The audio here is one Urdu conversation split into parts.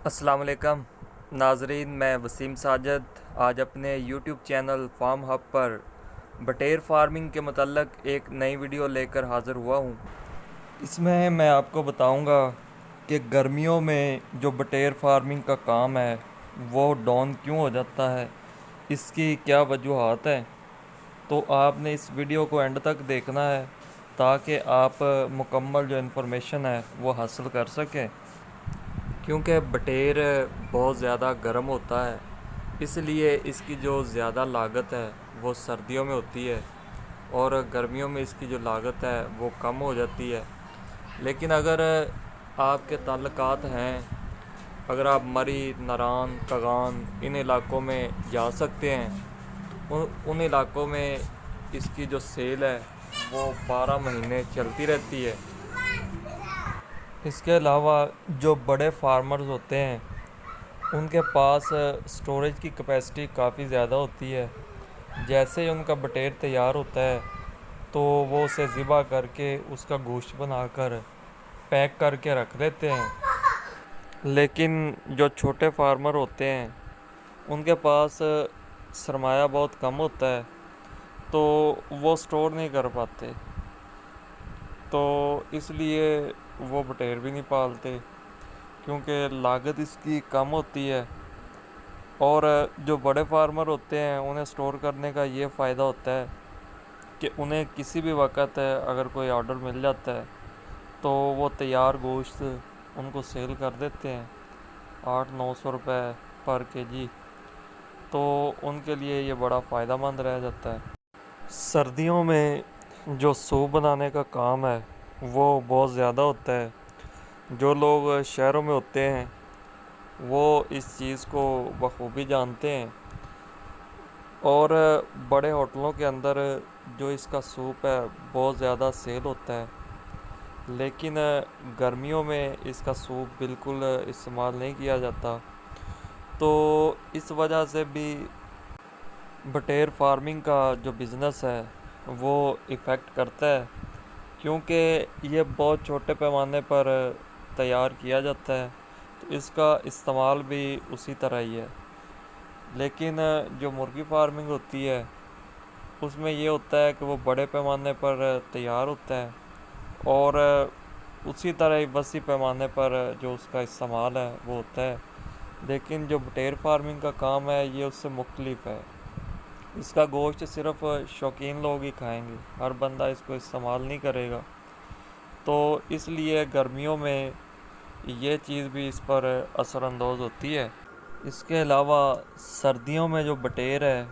السلام علیکم ناظرین، میں وسیم ساجد آج اپنے یوٹیوب چینل فارم ہب پر بٹیر فارمنگ کے متعلق ایک نئی ویڈیو لے کر حاضر ہوا ہوں۔ اس میں آپ کو بتاؤں گا کہ گرمیوں میں جو بٹیر فارمنگ کا کام ہے وہ ڈاؤن کیوں ہو جاتا ہے، اس کی کیا وجوہات ہیں۔ تو آپ نے اس ویڈیو کو اینڈ تک دیکھنا ہے تاکہ آپ مکمل جو انفارمیشن ہے وہ حاصل کر سکیں، کیونکہ بٹیر بہت زیادہ گرم ہوتا ہے، اس لیے اس کی جو زیادہ لاگت ہے وہ سردیوں میں ہوتی ہے اور گرمیوں میں اس کی جو لاگت ہے وہ کم ہو جاتی ہے۔ لیکن اگر آپ کے تعلقات ہیں، اگر آپ مری، نران، کغان ان علاقوں میں جا سکتے ہیں، ان علاقوں میں اس کی جو سیل ہے وہ 12 مہینے چلتی رہتی ہے۔ اس کے علاوہ جو بڑے فارمرز ہوتے ہیں ان کے پاس سٹوریج کی کیپیسٹی کافی زیادہ ہوتی ہے۔ جیسے ہی ان کا بٹیر تیار ہوتا ہے تو وہ اسے ذبح کر کے اس کا گوشت بنا کر پیک کر کے رکھ دیتے ہیں۔ لیکن جو چھوٹے فارمر ہوتے ہیں ان کے پاس سرمایہ بہت کم ہوتا ہے تو وہ سٹور نہیں کر پاتے، تو اس لیے وہ بٹیر بھی نہیں پالتے کیونکہ لاگت اس کی کم ہوتی ہے۔ اور جو بڑے فارمر ہوتے ہیں انہیں سٹور کرنے کا یہ فائدہ ہوتا ہے کہ انہیں کسی بھی وقت اگر کوئی آرڈر مل جاتا ہے تو وہ تیار گوشت ان کو سیل کر دیتے ہیں 800-900 روپے پر کے جی، تو ان کے لیے یہ بڑا فائدہ مند رہ جاتا ہے۔ سردیوں میں جو سوپ بنانے کا کام ہے وہ بہت زیادہ ہوتا ہے۔ جو لوگ شہروں میں ہوتے ہیں وہ اس چیز کو بخوبی جانتے ہیں، اور بڑے ہوٹلوں کے اندر جو اس کا سوپ ہے بہت زیادہ سیل ہوتا ہے، لیکن گرمیوں میں اس کا سوپ بالکل استعمال نہیں کیا جاتا۔ تو اس وجہ سے بھی بٹیر فارمنگ کا جو بزنس ہے وہ ایفیکٹ کرتا ہے، کیونکہ یہ بہت چھوٹے پیمانے پر تیار کیا جاتا ہے تو اس کا استعمال بھی اسی طرح ہی ہے۔ لیکن جو مرغی فارمنگ ہوتی ہے اس میں یہ ہوتا ہے کہ وہ بڑے پیمانے پر تیار ہوتا ہے اور اسی طرح ہی وسیع پیمانے پر جو اس کا استعمال ہے وہ ہوتا ہے۔ لیکن جو بٹیر فارمنگ کا کام ہے یہ اس سے مختلف ہے۔ اس کا گوشت صرف شوقین لوگ ہی کھائیں گے، ہر بندہ اس کو استعمال نہیں کرے گا، تو اس لیے گرمیوں میں یہ چیز بھی اس پر اثر انداز ہوتی ہے۔ اس کے علاوہ سردیوں میں جو بٹیر ہے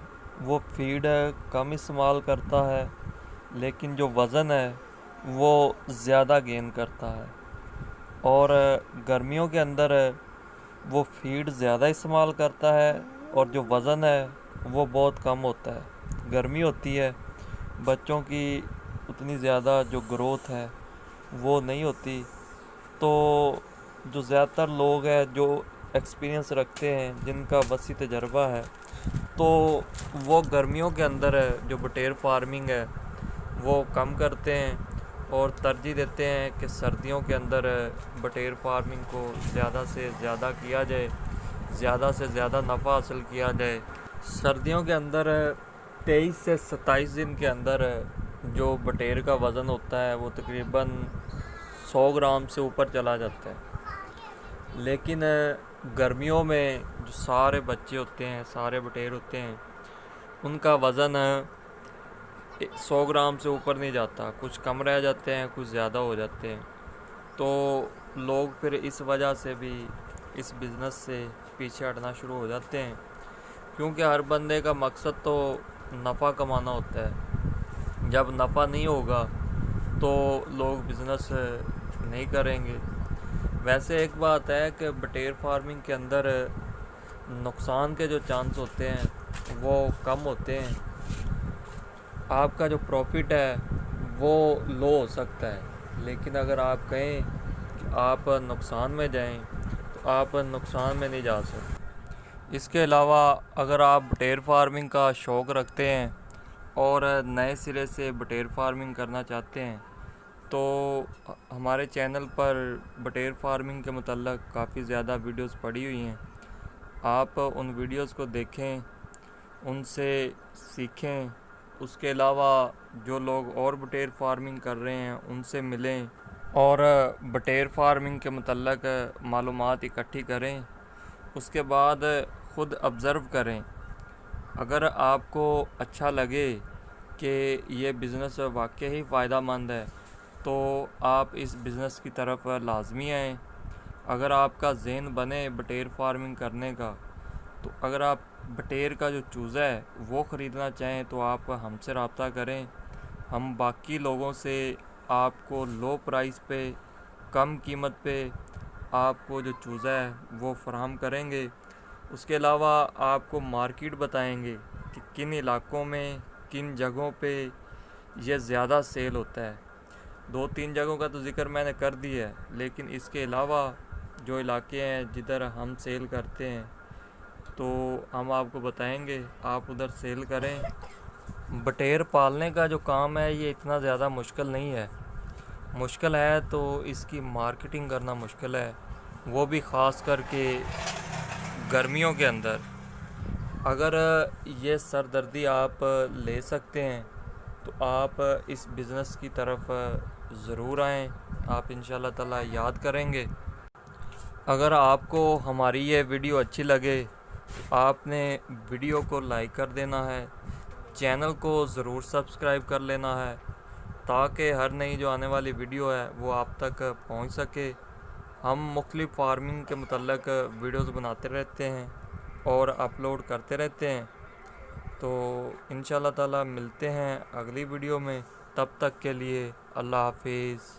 وہ فیڈ کم استعمال کرتا ہے، لیکن جو وزن ہے وہ زیادہ گین کرتا ہے، اور گرمیوں کے اندر وہ فیڈ زیادہ استعمال کرتا ہے اور جو وزن ہے وہ بہت کم ہوتا ہے۔ گرمی ہوتی ہے، بچوں کی اتنی زیادہ جو گروتھ ہے وہ نہیں ہوتی، تو جو زیادہ تر لوگ ہیں جو ایکسپیرینس رکھتے ہیں، جن کا وسیع تجربہ ہے، تو وہ گرمیوں کے اندر جو بٹیر فارمنگ ہے وہ کم کرتے ہیں اور ترجیح دیتے ہیں کہ سردیوں کے اندر بٹیر فارمنگ کو زیادہ سے زیادہ کیا جائے، زیادہ سے زیادہ نفع حاصل کیا جائے۔ سردیوں کے اندر 23 سے 27 دن کے اندر جو بٹیر کا وزن ہوتا ہے وہ تقریباً 100 گرام سے اوپر چلا جاتا ہے۔ لیکن گرمیوں میں جو سارے بچے ہوتے ہیں، سارے بٹیر ہوتے ہیں، ان کا وزن 100 گرام سے اوپر نہیں جاتا، کچھ کم رہ جاتے ہیں، کچھ زیادہ ہو جاتے ہیں۔ تو لوگ پھر اس وجہ سے بھی اس بزنس سے پیچھے ہٹنا شروع ہو جاتے ہیں، کیونکہ ہر بندے کا مقصد تو نفع کمانا ہوتا ہے۔ جب نفع نہیں ہوگا تو لوگ بزنس نہیں کریں گے۔ ویسے ایک بات ہے کہ بٹیر فارمنگ کے اندر نقصان کے جو چانس ہوتے ہیں وہ کم ہوتے ہیں۔ آپ کا جو پروفٹ ہے وہ لو ہو سکتا ہے، لیکن اگر آپ کہیں کہ آپ نقصان میں جائیں تو آپ نقصان میں نہیں جا سکتے۔ اس کے علاوہ اگر آپ بٹیر فارمنگ کا شوق رکھتے ہیں اور نئے سرے سے بٹیر فارمنگ کرنا چاہتے ہیں تو ہمارے چینل پر بٹیر فارمنگ کے متعلق کافی زیادہ ویڈیوز پڑی ہوئی ہیں، آپ ان ویڈیوز کو دیکھیں، ان سے سیکھیں۔ اس کے علاوہ جو لوگ اور بٹیر فارمنگ کر رہے ہیں ان سے ملیں اور بٹیر فارمنگ کے متعلق معلومات اکٹھی کریں۔ اس کے بعد خود آبزرو کریں۔ اگر آپ کو اچھا لگے کہ یہ بزنس واقعی فائدہ مند ہے تو آپ اس بزنس کی طرف لازمی آئیں۔ اگر آپ کا ذہن بنے بٹیر فارمنگ کرنے کا، تو اگر آپ بٹیر کا جو چوزہ ہے وہ خریدنا چاہیں تو آپ ہم سے رابطہ کریں۔ ہم باقی لوگوں سے آپ کو لو پرائس پہ، کم قیمت پہ آپ کو جو چوزہ ہے وہ فراہم کریں گے۔ اس کے علاوہ آپ کو مارکیٹ بتائیں گے کہ کن علاقوں میں، کن جگہوں پہ یہ زیادہ سیل ہوتا ہے۔ 2-3 جگہوں کا تو ذکر میں نے کر دیا ہے، لیکن اس کے علاوہ جو علاقے ہیں جدھر ہم سیل کرتے ہیں تو ہم آپ کو بتائیں گے، آپ ادھر سیل کریں۔ بٹیر پالنے کا جو کام ہے یہ اتنا زیادہ مشکل نہیں ہے، مشکل ہے تو اس کی مارکیٹنگ کرنا مشکل ہے، وہ بھی خاص کر کے گرمیوں کے اندر۔ اگر یہ سردردی آپ لے سکتے ہیں تو آپ اس بزنس کی طرف ضرور آئیں، آپ انشاءاللہ تعالیٰ یاد کریں گے۔ اگر آپ کو ہماری یہ ویڈیو اچھی لگے تو آپ نے ویڈیو کو لائک کر دینا ہے، چینل کو ضرور سبسکرائب کر لینا ہے تاکہ ہر نئی جو آنے والی ویڈیو ہے وہ آپ تک پہنچ سکے۔ ہم مختلف فارمنگ کے متعلق ویڈیوز بناتے رہتے ہیں اور اپلوڈ کرتے رہتے ہیں، تو انشاءاللہ تعالیٰ ملتے ہیں اگلی ویڈیو میں۔ تب تک کے لیے اللہ حافظ۔